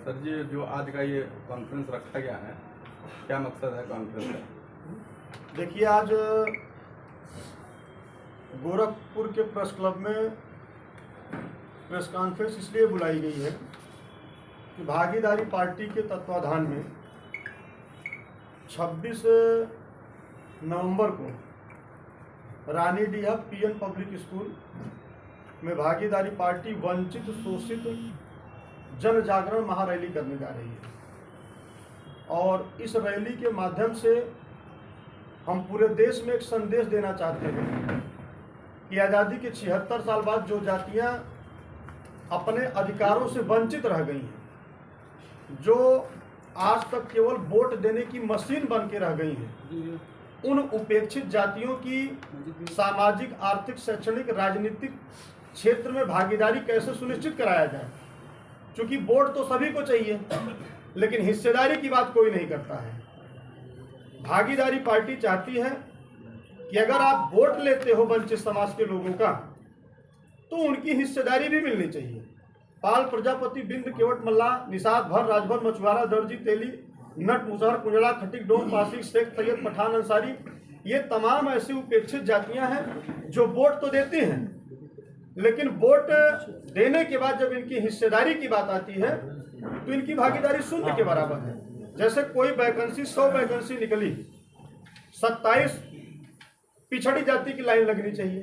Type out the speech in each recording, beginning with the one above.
Sir जी, जो आज का ये कॉन्फ्रेंस रखा गया है, क्या मकसद है कॉन्फ्रेंस का? देखिए, आज गोरखपुर के प्रेस क्लब में प्रेस कॉन्फ्रेंस इसलिए बुलाई गई है कि भागीदारी पार्टी के तत्वाधान में 26 नवंबर को रानीडीहा पीएन पब्लिक स्कूल में भागीदारी पार्टी वंचित शोषित जन जागरण महारैली करने जा रही है। और इस रैली के माध्यम से हम पूरे देश में एक संदेश देना चाहते हैं कि आज़ादी के 76 साल बाद जो जातियां अपने अधिकारों से वंचित रह गई हैं, जो आज तक केवल वोट देने की मशीन बन के रह गई हैं, उन उपेक्षित जातियों की सामाजिक, आर्थिक, शैक्षणिक, राजनीतिक क्षेत्र में भागीदारी कैसे सुनिश्चित कराया जाए। क्योंकि वोट तो सभी को चाहिए, लेकिन हिस्सेदारी की बात कोई नहीं करता है। भागीदारी पार्टी चाहती है कि अगर आप वोट लेते हो वंचित समाज के लोगों का, तो उनकी हिस्सेदारी भी मिलनी चाहिए। पाल, प्रजापति, बिंद, केवट, मल्लाह, निषाद, भर, राजभर, मछुआरा, दर्जी, तेली, नट, मुसहर, कुंजड़ा, खटिक, डोम, पासी, शेख, सैयद, पठान, अंसारी, ये तमाम ऐसी उपेक्षित जातियां हैं जो वोट तो देती हैं, लेकिन वोट देने के बाद जब इनकी हिस्सेदारी की बात आती है तो इनकी भागीदारी शून्य के बराबर है। जैसे कोई वैकेंसी 100 वैकेंसी निकली, 27 पिछड़ी जाति की लाइन लगनी चाहिए,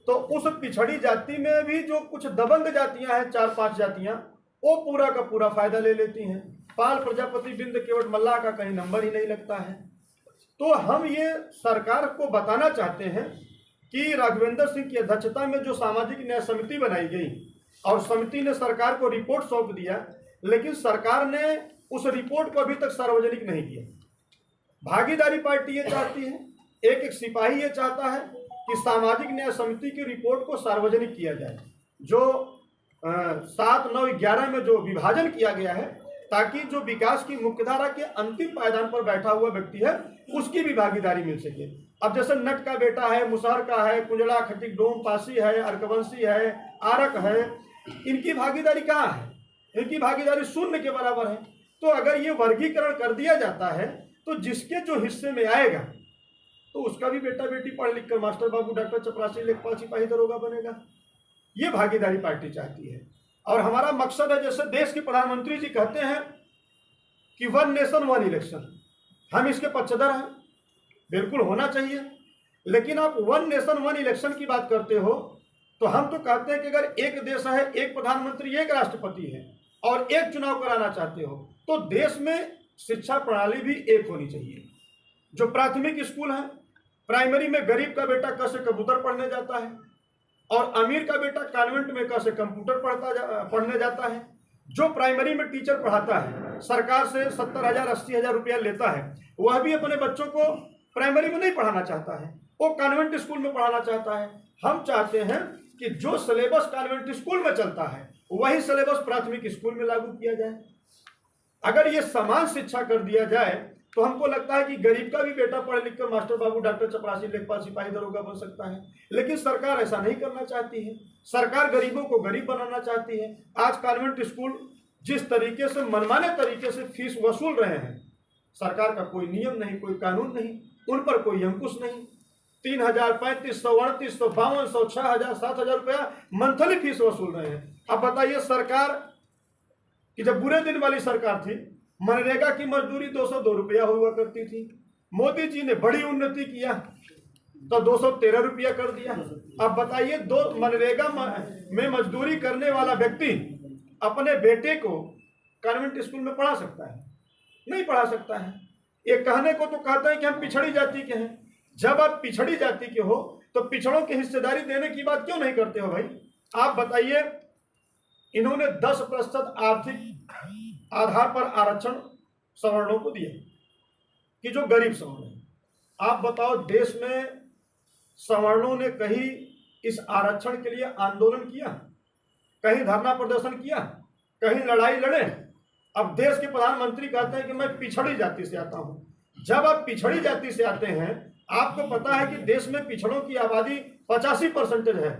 तो उस पिछड़ी जाति में भी जो कुछ दबंग जातियां हैं, 4-5 जातियां, वो पूरा का पूरा फायदा ले लेती हैं। पाल, प्रजापति, बिंद, केवट, मल्लाह का कहीं नंबर ही नहीं लगता है। तो हम ये सरकार को बताना चाहते हैं कि राघवेंद्र सिंह की अध्यक्षता में जो सामाजिक न्याय समिति बनाई गई और समिति ने सरकार को रिपोर्ट सौंप दिया, लेकिन सरकार ने उस रिपोर्ट को अभी तक सार्वजनिक नहीं किया। भागीदारी पार्टी ये चाहती है, एक सिपाही ये चाहता है कि सामाजिक न्याय समिति की रिपोर्ट को सार्वजनिक किया जाए। जो 7, 9, 11 में जो विभाजन किया गया है, ताकि जो विकास की मुख्यधारा के अंतिम पायदान पर बैठा हुआ व्यक्ति है उसकी भी भागीदारी मिल सके। अब जैसे नट का बेटा है, मुसहर का है, कुंजड़ा, खटिक, डोम, पासी है, अर्कवंशी है, आरक है, इनकी भागीदारी कहाँ है? इनकी भागीदारी शून्य के बराबर है। तो अगर ये वर्गीकरण कर दिया जाता है तो जिसके जो हिस्से में आएगा तो उसका भी बेटा बेटी पढ़ लिख कर मास्टर, बाबू, डॉक्टर, चपरासी, लेखपाल, सिपाही, दरोगा बनेगा। ये भागीदारी पार्टी चाहती है। और हमारा मकसद है, जैसे देश के प्रधानमंत्री जी कहते हैं कि 1 नेशन 1 इलेक्शन, हम इसके पक्षधर हैं, बिल्कुल होना चाहिए। लेकिन आप 1 नेशन 1 इलेक्शन की बात करते हो तो हम तो कहते हैं कि अगर एक देश है, एक प्रधानमंत्री, एक राष्ट्रपति है और एक चुनाव कराना चाहते हो, तो देश में शिक्षा प्रणाली भी एक होनी चाहिए। जो प्राथमिक स्कूल है, प्राइमरी में गरीब का बेटा क से कबूतर पढ़ने जाता है और अमीर का बेटा कॉन्वेंट में क से कंप्यूटर पढ़ने जाता है। जो प्राइमरी में टीचर पढ़ाता है, सरकार से 70,000 80,000 रुपया लेता है, वह भी अपने बच्चों को प्राइमरी में नहीं पढ़ाना चाहता है, वो कॉन्वेंट स्कूल में पढ़ाना चाहता है। हम चाहते हैं कि जो सिलेबस कॉन्वेंट स्कूल में चलता है वही सिलेबस प्राथमिक स्कूल में लागू किया जाए। अगर ये समान शिक्षा कर दिया जाए तो हमको लगता है कि गरीब का भी बेटा पढ़ लिख कर मास्टर, बाबू, डॉक्टर, चपरासी, लेखपाल, सिपाही, दरोगा बन सकता है। लेकिन सरकार ऐसा नहीं करना चाहती है। सरकार गरीबों को गरीब बनाना चाहती है। आज कॉन्वेंट स्कूल जिस तरीके से मनमाने तरीके से फीस वसूल रहे हैं, सरकार का कोई नियम नहीं, कोई कानून नहीं, उन पर कोई अंकुश नहीं। 3,000, 3,500, 3,800, 5,200, 6,000, 7,000 रुपया मंथली फीस वसूल रहे हैं। अब बताइए, सरकार कि जब बुरे दिन वाली सरकार थी, मनरेगा की मजदूरी 202 रुपया हुआ करती थी। मोदी जी ने बड़ी उन्नति किया तो 213 रुपया कर दिया। अब बताइए, मनरेगा में मजदूरी करने वाला व्यक्ति अपने बेटे को कॉन्वेंट स्कूल में पढ़ा सकता है? नहीं पढ़ा सकता है। ये कहने को तो कहता है कि हम पिछड़ी जाति के हैं। जब आप पिछड़ी जाति के हो तो पिछड़ों की हिस्सेदारी देने की बात क्यों नहीं करते हो भाई? आप बताइए, इन्होंने 10% आर्थिक आधार पर आरक्षण सवर्णों को दिया कि जो गरीब सवर्ण है। आप बताओ, देश में सवर्णों ने कहीं इस आरक्षण के लिए आंदोलन किया, कहीं धरना प्रदर्शन किया, कहीं लड़ाई लड़े? अब देश के प्रधानमंत्री कहते हैं कि मैं पिछड़ी जाति से आता हूं। जब आप पिछड़ी जाति से आते हैं, आपको पता है कि देश में पिछड़ों की आबादी 85% है,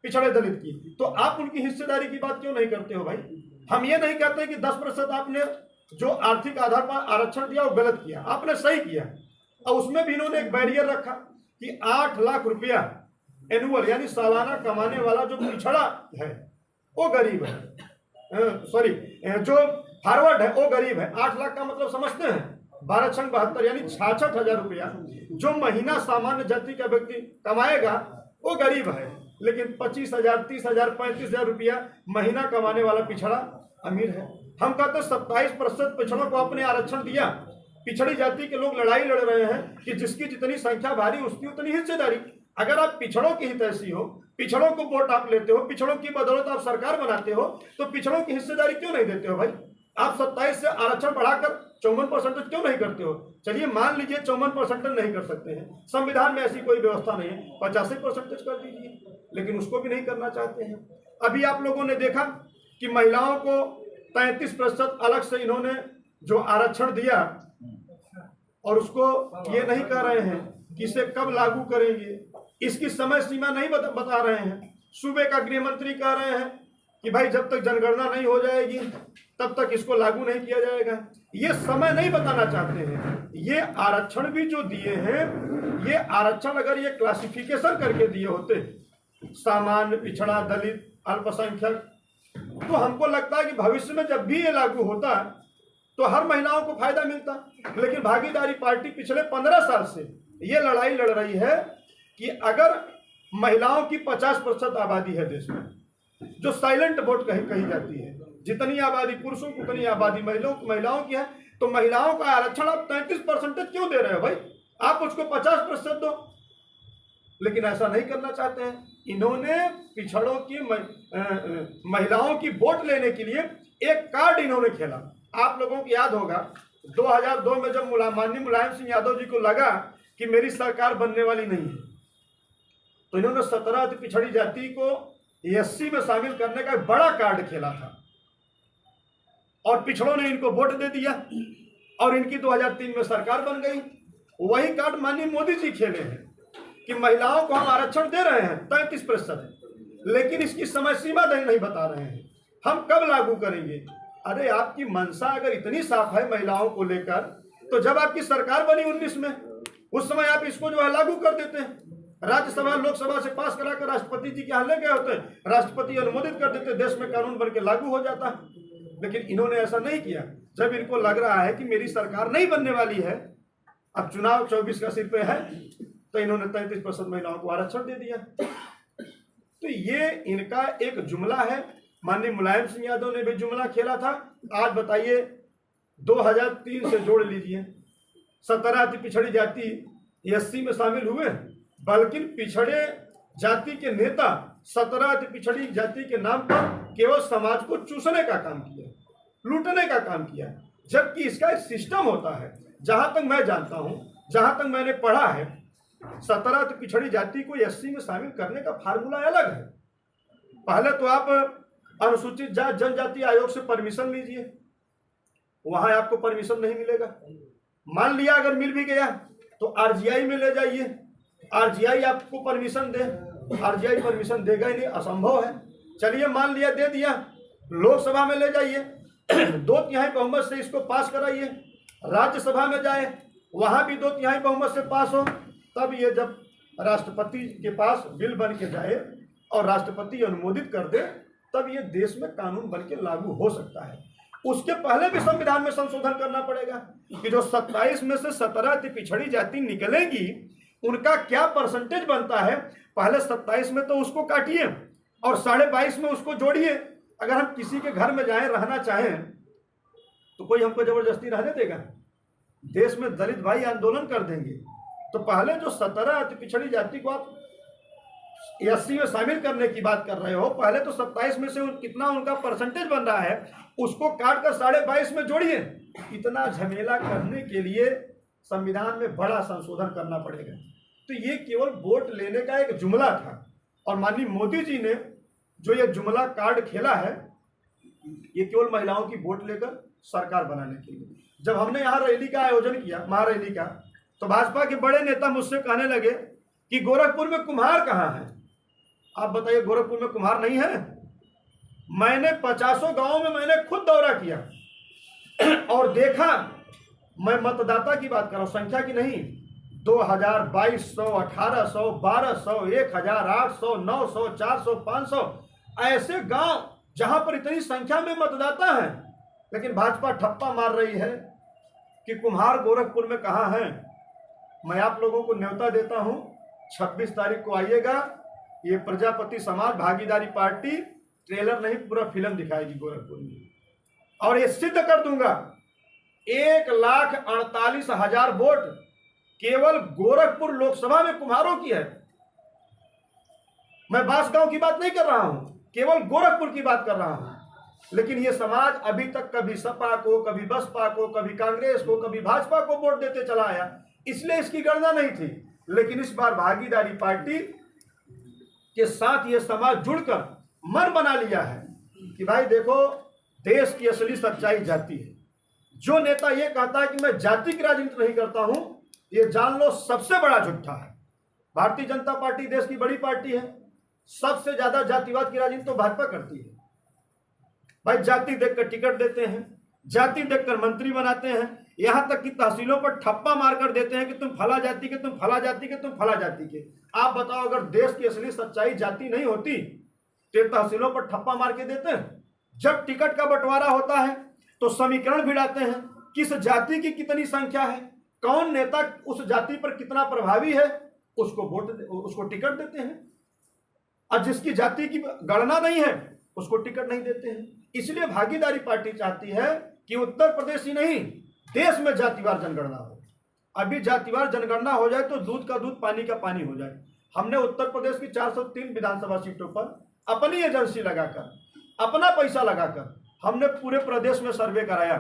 पिछड़े दलित की, तो आप उनकी हिस्सेदारी की बात क्यों नहीं करते हो भाई? हम ये नहीं कहते कि 10% आपने जो आर्थिक आधार पर आरक्षण दिया वो गलत किया, आपने सही किया। और उसमें भी इन्होंने एक बैरियर रखा कि 8 लाख रुपया एनुअल यानी सालाना कमाने वाला जो पिछड़ा है वो गरीब है, सॉरी जो फॉरवर्ड है वो गरीब है। 8 लाख का मतलब समझते हैं 12×72 यानी 66,000 रुपया जो महीना सामान्य जाति का व्यक्ति कमाएगा वो गरीब है, लेकिन 25,000, 30,000, 35,000 रुपया महीना कमाने वाला पिछड़ा अमीर है। हम कहते हैं 27% पिछड़ों को अपने आरक्षण दिया। पिछड़ी जाति के लोग लड़ाई लड़ रहे हैं कि जिसकी जितनी संख्या भारी उसकी उतनी हिस्सेदारी। अगर आप पिछड़ों की हितैषी हो, पिछड़ों को वोट आप लेते हो, पिछड़ों की बदौलत आप सरकार बनाते हो, तो पिछड़ों की हिस्सेदारी क्यों नहीं देते हो भाई? आप 27 से आरक्षण बढ़ाकर 54% क्यों नहीं करते हो? चलिए मान लीजिए 54% नहीं कर सकते हैं, संविधान में ऐसी कोई व्यवस्था नहीं है, 85% कर दीजिए, लेकिन उसको भी नहीं करना चाहते हैं। अभी आप लोगों ने देखा कि महिलाओं को 33% अलग से इन्होंने जो आरक्षण दिया और उसको ये नहीं कह रहे हैं कि इसे कब लागू करेंगे, इसकी समय सीमा नहीं बता रहे हैं। सूबे का गृह मंत्री कह रहे हैं कि भाई जब तक जनगणना नहीं हो जाएगी तब तक इसको लागू नहीं किया जाएगा। ये समय नहीं बताना चाहते हैं। ये आरक्षण भी जो दिए हैं, ये आरक्षण अगर ये क्लासिफिकेशन करके दिए होते, सामान्य, पिछड़ा, दलित, अल्पसंख्यक, तो हमको लगता है कि भविष्य में जब भी ये लागू होता तो हर महिलाओं को फायदा मिलता। लेकिन भागीदारी पार्टी पिछले 15 साल से ये लड़ाई लड़ रही है कि अगर महिलाओं की 50% आबादी है देश में, जो साइलेंट वोट कही जाती है, जितनी आबादी पुरुषों की उतनी आबादी महिलाओं की है, तो महिलाओं का आरक्षण आप 33% क्यों दे रहे हो भाई? आप उसको 50% दो। लेकिन ऐसा नहीं करना चाहते हैं। इन्होंने पिछड़ों की महिलाओं की वोट लेने के लिए एक कार्ड इन्होंने खेला। आप लोगों को याद होगा 2002 में जब माननीय मुलायम सिंह यादव जी को लगा कि मेरी सरकार बनने वाली नहीं है, तो इन्होंने 17 अति पिछड़ी जाति को एससी में शामिल करने का एक बड़ा कार्ड खेला था और पिछड़ों ने इनको वोट दे दिया और इनकी 2003 में सरकार बन गई। वही कार्ड माननीय मोदी जी खेले हैं कि महिलाओं को हम आरक्षण दे रहे हैं 33%, लेकिन इसकी समय सीमा नहीं बता रहे हैं, हम कब लागू करेंगे। अरे आपकी मंशा अगर इतनी साफ है महिलाओं को लेकर, तो जब आपकी सरकार बनी 19 में, उस समय आप इसको जो है लागू कर देते हैं। राज्यसभा लोकसभा से पास कराकर राष्ट्रपति जी के यहाँ ले गए होते, राष्ट्रपति अनुमोदित कर देते, देश में कानून बन के लागू हो जाता। लेकिन इन्होंने ऐसा नहीं किया। जब इनको लग रहा है कि मेरी सरकार नहीं बनने वाली है, अब चुनाव 24 का सिर पे है, तो इन्होंने 33% महिलाओं को आरक्षण दे दिया। तो ये इनका एक जुमला है। माननीय मुलायम सिंह यादव ने भी जुमला खेला था। आज बताइए 2003 से जोड़ लीजिए, 17 अति पिछड़ी जाति एससी में शामिल हुए, बल्कि पिछड़े जाति के नेता 17 अति पिछड़ी जाति के नाम पर केवल समाज को चूसने का काम किया, लूटने का काम किया। जबकि इसका एक सिस्टम होता है। जहां तक मैं जानता हूं, जहां तक मैंने पढ़ा है, 17 अति पिछड़ी जाति को एससी में शामिल करने का फार्मूला अलग है। पहले तो आप अनुसूचित जाति जनजाति आयोग से परमिशन लीजिए, वहां आपको परमिशन नहीं मिलेगा। मान लिया अगर मिल भी गया तो आरजीआई में ले जाइए, आरजीआई आपको परमिशन दे, आरजीआई परमिशन देगा ही नहीं, असंभव है। चलिए मान लिया दे दिया, लोकसभा में ले जाइए, 2/3 बहुमत से इसको पास कराइए, राज्यसभा में जाए, वहां भी 2/3 बहुमत से पास हो, तब ये जब राष्ट्रपति के पास बिल बन के जाए और राष्ट्रपति अनुमोदित कर दे, तब ये देश में कानून बन के लागू हो सकता है। उसके पहले भी संविधान में संशोधन करना पड़ेगा कि जो 27 में से 17 अति पिछड़ी जाति निकलेंगी, उनका क्या परसेंटेज बनता है। पहले 27 में तो उसको काटिए और 22.5 में उसको जोड़िए। अगर हम किसी के घर में जाएं, रहना चाहें, तो कोई हमको जबरदस्ती रहने देगा? देश में दलित भाई आंदोलन कर देंगे। तो पहले जो 17 अति पिछड़ी जाति को आप एससी में शामिल करने की बात कर रहे हो, पहले तो 27 में से कितना उनका परसेंटेज बन रहा है उसको काट कर 22.5 में जोड़िए। इतना झमेला करने के लिए संविधान में बड़ा संशोधन करना पड़ेगा। तो ये केवल वोट लेने का एक जुमला था और माननीय मोदी जी ने जो ये जुमला कार्ड खेला है, ये केवल महिलाओं की वोट लेकर सरकार बनाने के लिए। जब हमने यहाँ रैली का आयोजन किया, महारैली का, तो भाजपा के बड़े नेता मुझसे कहने लगे कि गोरखपुर में कुम्हार कहाँ है। आप बताइए, गोरखपुर में कुम्हार नहीं है? मैंने 50 गांवों में मैंने खुद दौरा किया और देखा, मैं मतदाता की बात कर रहा हूं, संख्या की नहीं। 2000, 2200, 1800, 1200, 1000, 800, 900, 400, 500 ऐसे गांव जहां पर इतनी संख्या में मतदाता हैं, लेकिन भाजपा ठप्पा मार रही है कि कुम्हार गोरखपुर में कहां हैं। मैं आप लोगों को न्योता देता हूं, 26 तारीख को आइएगा। ये प्रजापति समाज भागीदारी पार्टी ट्रेलर नहीं पूरा फिल्म दिखाएगी गोरखपुर में, और ये सिद्ध कर दूंगा 1,48,000 वोट केवल गोरखपुर लोकसभा में कुम्हारों की है। मैं बांसगांव की बात नहीं कर रहा हूं, केवल गोरखपुर की बात कर रहा हूं। लेकिन ये समाज अभी तक कभी सपा को, कभी बसपा को, कभी कांग्रेस को, कभी भाजपा को वोट देते चला आया, इसलिए इसकी गणना नहीं थी। लेकिन इस बार भागीदारी पार्टी के साथ ये समाज जुड़कर मन बना लिया है कि भाई देखो, देश की असली सच्चाई जाति है। जो नेता ये कहता है कि मैं जाति की राजनीति नहीं करता हूं, ये जान लो सबसे बड़ा झूठा है। भारतीय जनता पार्टी देश की बड़ी पार्टी है, सबसे ज्यादा जातिवाद की राजनीति तो भाजपा करती है। भाई जाति देखकर टिकट देते हैं, जाति देखकर मंत्री बनाते हैं, यहां तक कि तहसीलों पर ठप्पा मारकर देते हैं कि तुम फला जाति के, तुम फला जाति के, तुम फला जाति के। आप बताओ, अगर देश की असली सच्चाई जाति नहीं होती तो तहसीलों पर ठप्पा मार के देते हैं। जब टिकट का बंटवारा होता है तो समीकरण भिड़ाते हैं, किस जाति की कितनी संख्या है, कौन नेता उस जाति पर कितना प्रभावी है, उसको टिकट देते हैं। और जिसकी जाति की गणना नहीं है उसको टिकट नहीं देते हैं। इसलिए भागीदारी पार्टी चाहती है कि उत्तर प्रदेश ही नहीं, देश में जातिवार जनगणना हो। अभी जातिवार जनगणना हो जाए तो दूध का दूध, पानी का पानी हो जाए। हमने उत्तर प्रदेश की 403 विधानसभा सीटों पर अपनी एजेंसी लगाकर, अपना पैसा लगाकर हमने पूरे प्रदेश में सर्वे कराया।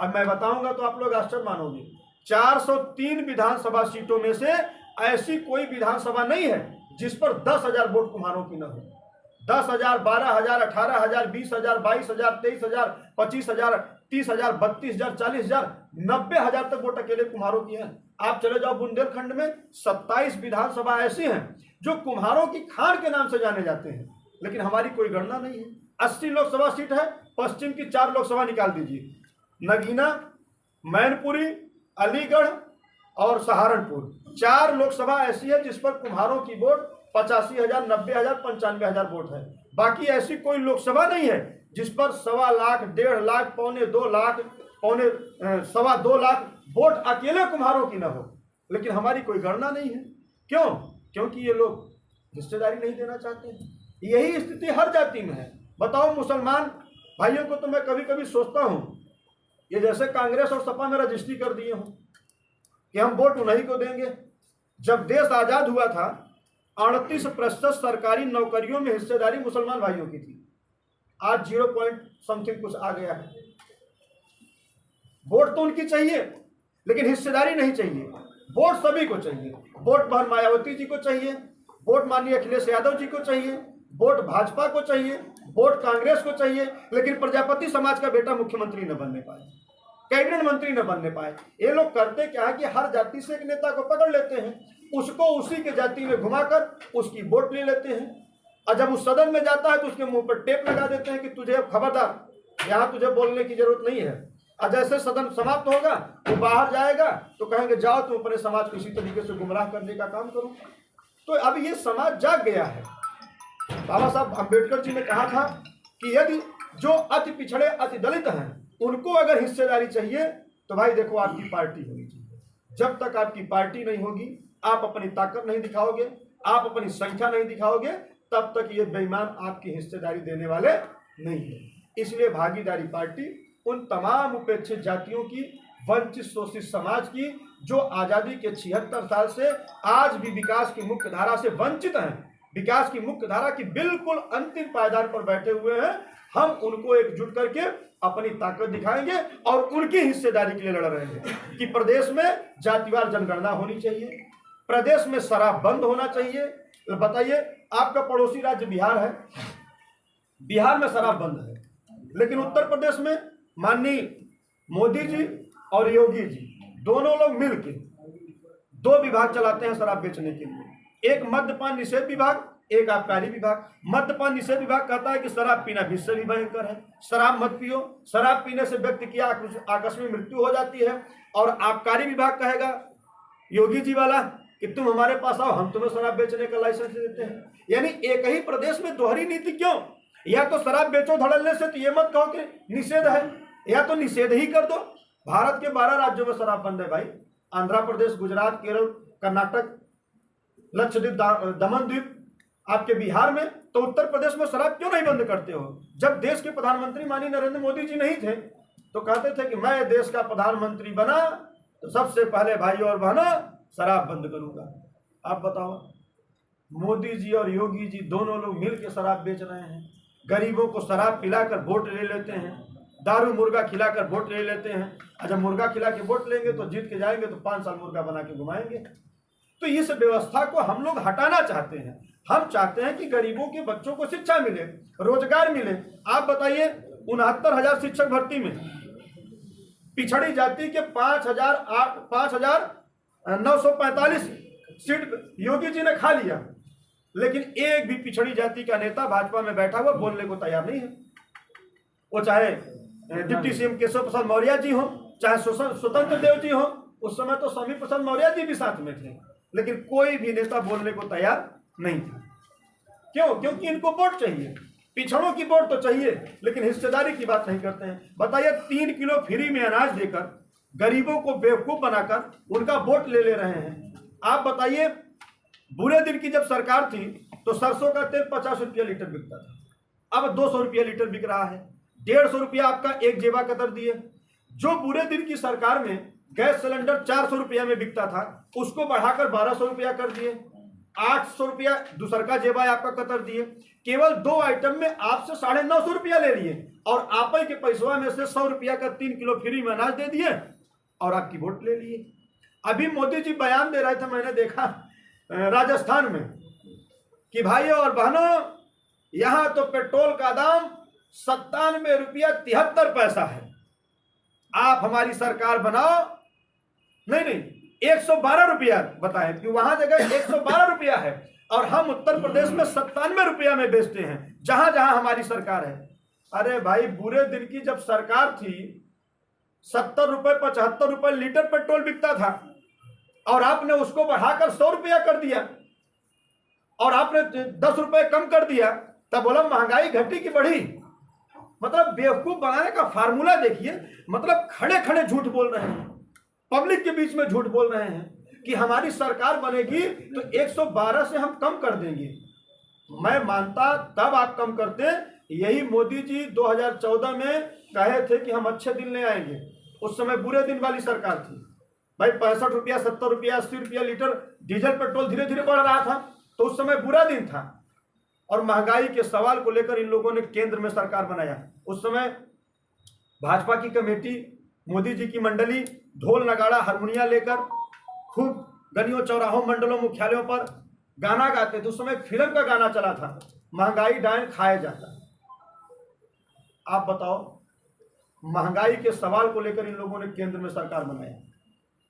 अब मैं बताऊंगा तो आप लोग आश्चर्य मानोगे, 403 विधानसभा सीटों में से ऐसी कोई विधानसभा नहीं है जिस पर 10,000 वोट कुम्हारों की न हो। 10,000, 12,000, 18,000, 20,000, 22,000, 23,000, 25,000, 30,000, 32,000, 40,000, 90,000 तक वोट अकेले कुम्हारों की है। आप चले जाओ बुंदेलखंड में 27 विधानसभा ऐसी हैं जो कुम्हारों की खान के नाम से जाने जाते हैं, लेकिन हमारी कोई गणना नहीं है। 80 लोकसभा सीट है, पश्चिम की 4 लोकसभा निकाल दीजिए, नगीना, मैनपुरी, अलीगढ़ और सहारनपुर, 4 लोकसभा ऐसी है जिस पर कुम्हारों की वोट 85,000, 90,000, 95,000 वोट है। बाकी ऐसी कोई लोकसभा नहीं है जिस पर 1.25 लाख, 1.5 लाख, 2.25 लाख, 2.25 लाख वोट अकेले कुम्हारों की न हो। लेकिन हमारी कोई गणना नहीं है। क्यों? क्योंकि ये लोग हिस्सेदारी नहीं देना चाहते हैं। यही स्थिति हर जाति में है। बताओ, मुसलमान भाइयों को तो मैं कभी कभी सोचता हूं, ये जैसे कांग्रेस और सपा में रजिस्ट्री कर दिए हों कि हम वोट उन्हीं को देंगे। जब देश आजाद हुआ था 38% सरकारी नौकरियों में हिस्सेदारी मुसलमान भाइयों की थी, आज 0 पॉइंट समथिंग कुछ आ गया है। वोट तो उनकी चाहिए लेकिन हिस्सेदारी नहीं चाहिए। वोट सभी को चाहिए। वोट बहन मायावती जी को चाहिए, वोट माननीय अखिलेश यादव जी को चाहिए, वोट भाजपा को चाहिए, वोट कांग्रेस को चाहिए, लेकिन प्रजापति समाज का बेटा मुख्यमंत्री न बनने पाए, कैबिनेट मंत्री न बनने पाए। ये लोग करते क्या है कि हर जाति से एक नेता को पकड़ लेते हैं, उसको उसी के जाति में घुमाकर उसकी वोट ले लेते हैं, और जब उस सदन में जाता है तो उसके मुंह पर टेप लगा देते हैं कि तुझे खबरदार, यहाँ तुझे बोलने की जरूरत नहीं है। और जैसे सदन समाप्त होगा वो बाहर जाएगा तो कहेंगे जाओ तुम अपने समाज को इसी तरीके से गुमराह करने का काम करो। तो अब ये समाज जाग गया है। बाबा साहब अम्बेडकर जी ने कहा था कि यदि जो अति पिछड़े, अति दलित हैं, उनको अगर हिस्सेदारी चाहिए तो भाई देखो आपकी पार्टी होनी चाहिए। जब तक आपकी पार्टी नहीं होगी, आप अपनी ताकत नहीं दिखाओगे, आप अपनी संख्या नहीं दिखाओगे, तब तक ये बेईमान आपकी हिस्सेदारी देने वाले नहीं है। इसलिए भागीदारी पार्टी उन तमाम उपेक्षित जातियों की, वंचित शोषित समाज की, जो आज़ादी के 76 साल से आज भी विकास की मुख्य धारा से वंचित हैं, विकास की मुख्य धारा की बिल्कुल अंतिम पायदान पर बैठे हुए हैं, हम उनको एकजुट करके अपनी ताकत दिखाएंगे और उनकी हिस्सेदारी के लिए लड़ रहे हैं कि प्रदेश में जातिवार जनगणना होनी चाहिए, प्रदेश में शराब बंद होना चाहिए। बताइए, आपका पड़ोसी राज्य बिहार है, बिहार में शराब बंद है, लेकिन उत्तर प्रदेश में माननीय मोदी जी और योगी जी दोनों लोग मिलकर 2 विभाग चलाते हैं शराब बेचने के लिए। एक मद्यपान निषेध विभाग एक आबकारी विभाग। मद्यपान निषेध विभाग कहता है कि शराब पीना विश्व से भी भयंकर है, शराब मत पियो, शराब पीने से व्यक्ति की आकस्मिक मृत्यु हो जाती है। और आबकारी विभाग कहेगा योगी जी वाला कि तुम हमारे पास आओ, हम तुम्हें शराब बेचने का लाइसेंस देते हैं। यानी एक ही प्रदेश में दोहरी नीति क्यों? या तो शराब बेचो धड़ल्ले से, तो ये मत कहो कि निषेध है, या तो निषेध ही कर दो। भारत के 12 राज्यों में शराब बंद है भाई, आंध्र प्रदेश, गुजरात, केरल, कर्नाटक, लक्षद्वीप, दमन द्वीप, आपके बिहार में। तो उत्तर प्रदेश में शराब क्यों नहीं बंद करते हो? जब देश के प्रधानमंत्री माननीय नरेंद्र मोदी जी नहीं थे तो कहते थे कि मैं देश का प्रधानमंत्री बना तो सबसे पहले भाइयों और बहनों शराब बंद करूंगा। आप बताओ, मोदी जी और योगी जी दोनों लोग मिलकर शराब बेच रहे हैं, गरीबों को शराब पिलाकर वोट ले लेते हैं, दारू मुर्गा खिलाकर वोट ले लेते हैं। जब मुर्गा खिला के वोट लेंगे तो जीत के जाएंगे तो 5 साल मुर्गा बना के घुमाएंगे। तो इस व्यवस्था को हम लोग हटाना चाहते हैं। हम चाहते हैं कि गरीबों के बच्चों को शिक्षा मिले, रोजगार मिले। आप बताइए, 69,000 शिक्षक भर्ती में पिछड़ी जाति के 5,945 सीट योगी जी ने खा लिया, लेकिन एक भी पिछड़ी जाति का नेता भाजपा में बैठा हुआ बोलने को तैयार नहीं है। वो चाहे डिप्टी सीएम केशव प्रसाद मौर्य जी हो, चाहे स्वतंत्र देव जी हो, उस समय तो स्वामी प्रसाद मौर्य जी भी साथ में थे, लेकिन कोई भी नेता बोलने को तैयार नहीं था। क्यों? क्योंकि इनको वोट चाहिए, पिछड़ों की वोट तो चाहिए, लेकिन हिस्सेदारी की बात नहीं करते हैं। बताइए, 3 किलो फ्री में अनाज देकर गरीबों को बेवकूफ बनाकर उनका वोट ले रहे हैं। आप बताइए, बुरे दिन की जब सरकार थी तो सरसों का तेल 50 रुपया लीटर बिकता था, अब 200 रुपया लीटर बिक रहा है। 150 रुपया आपका एक जेबा कतर दिए। जो बुरे दिन की सरकार में गैस सिलेंडर 400 रुपया में बिकता था, उसको बढ़ाकर 1200 रुपया कर दिए। 800 रुपया दूसर का जेबा आपका कतर दिए। केवल 2 आइटम में आपसे 950 रुपया ले लिए, और आप के पैसवा में से 100 रुपया का 3 किलो फ्री में अनाज दे दिए और आपकी वोट ले लिए। अभी मोदी जी बयान दे रहे थे, मैंने देखा राजस्थान में, कि भाइयों और बहनों, यहां तो पेट्रोल का दाम 97 रुपया 73 पैसा है, आप हमारी सरकार बनाओ। नहीं, 112 रुपया बताएं कि वहां जगह 112 रुपया है, और हम उत्तर प्रदेश में 97 रुपया में बेचते हैं, जहां जहां हमारी सरकार है। अरे भाई, बुरे दिन की जब सरकार थी 70 रुपए 75 रुपए लीटर पेट्रोल बिकता था, और आपने उसको बढ़ाकर 100 रुपया कर दिया, और आपने 10 रुपए कम कर दिया, तब बोला महंगाई घटी कि बढ़ी। मतलब बेवकूफ बनाने का फार्मूला देखिए। मतलब खड़े खड़े झूठ बोल रहे हैं, पब्लिक के बीच में झूठ बोल रहे हैं कि हमारी सरकार बनेगी तो 112 से हम कम कर देंगे। मैं मानता तब आप कम करते। यही मोदी जी 2014 में कहे थे कि हम अच्छे दिन ले आएंगे, उस समय बुरे दिन वाली सरकार थी भाई। 65 रुपया 70 रुपया 80 रुपया लीटर डीजल पेट्रोल धीरे धीरे बढ़ रहा था, तो उस समय बुरा दिन था। और महंगाई के सवाल को लेकर इन लोगों ने केंद्र में सरकार बनाया। उस समय भाजपा की कमेटी, मोदी जी की मंडली ढोल नगाड़ा हारमोनिया लेकर खूब गलियों चौराहों मंडलों मुख्यालयों पर गाना गाते थे। उस समय फिल्म का गाना चला था, महंगाई डायन खाया जाता। आप बताओ, महंगाई के सवाल को लेकर इन लोगों ने केंद्र में सरकार बनाया।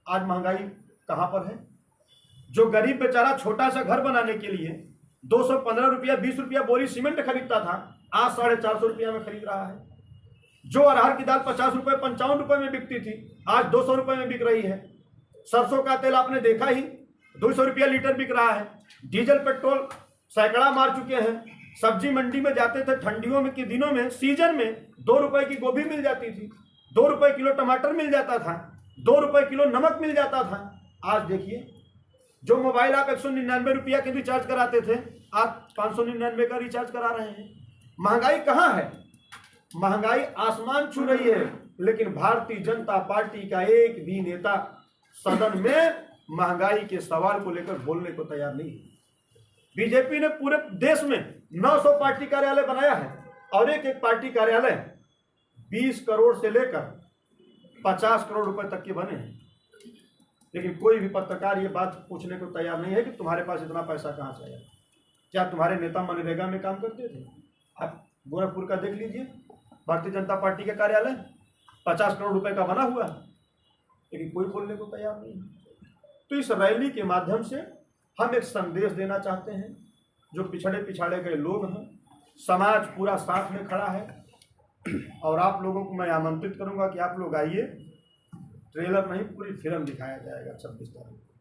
आज महंगाई कहां पर है? जो गरीब बेचारा छोटा सा घर बनाने के लिए 215 रुपया 20 रुपया बोरी सीमेंट खरीदता था, आज 450 रुपया में खरीद रहा है। जो अरहर की दाल 50 रुपए 55 रुपए में बिकती थी, आज 200 रुपए में बिक रही है। सरसों का तेल आपने देखा ही 200 रुपया लीटर बिक रहा है। डीजल पेट्रोल सैकड़ा मार चुके हैं। सब्जी मंडी में जाते थे ठंडियों में के दिनों में, सीजन में 2 रुपए की गोभी मिल जाती थी, 2 रुपए किलो टमाटर मिल जाता था, 2 रुपए किलो नमक मिल जाता था। आज देखिए, जो मोबाइल आप 199 रुपया के रिचार्ज कराते थे, आज 599 का रिचार्ज करा रहे हैं। महंगाई कहाँ है? महंगाई आसमान छू रही है, लेकिन भारतीय जनता पार्टी का एक भी नेता सदन में महंगाई के सवाल को लेकर बोलने को तैयार नहीं है। बीजेपी ने पूरे देश में 900 पार्टी कार्यालय बनाया है, और एक एक पार्टी कार्यालय 20 करोड़ से लेकर 50 करोड़ रुपए तक के बने हैं। लेकिन कोई भी पत्रकार ये बात पूछने को तैयार नहीं है कि तुम्हारे पास इतना पैसा कहाँ से आया। क्या तुम्हारे नेता मनरेगा में काम करते थे? आप गोरखपुर का देख लीजिए, भारतीय जनता पार्टी का कार्यालय 50 करोड़ रुपए का बना हुआ है, लेकिन कोई बोलने को तैयार नहीं है। तो इस रैली के माध्यम से हम एक संदेश देना चाहते हैं। जो पिछड़े पिछाड़े गए लोग हैं, समाज पूरा साथ में खड़ा है। और आप लोगों को मैं आमंत्रित करूंगा कि आप लोग आइए, ट्रेलर नहीं पूरी फिल्म दिखाया जाएगा 26 तारीख को।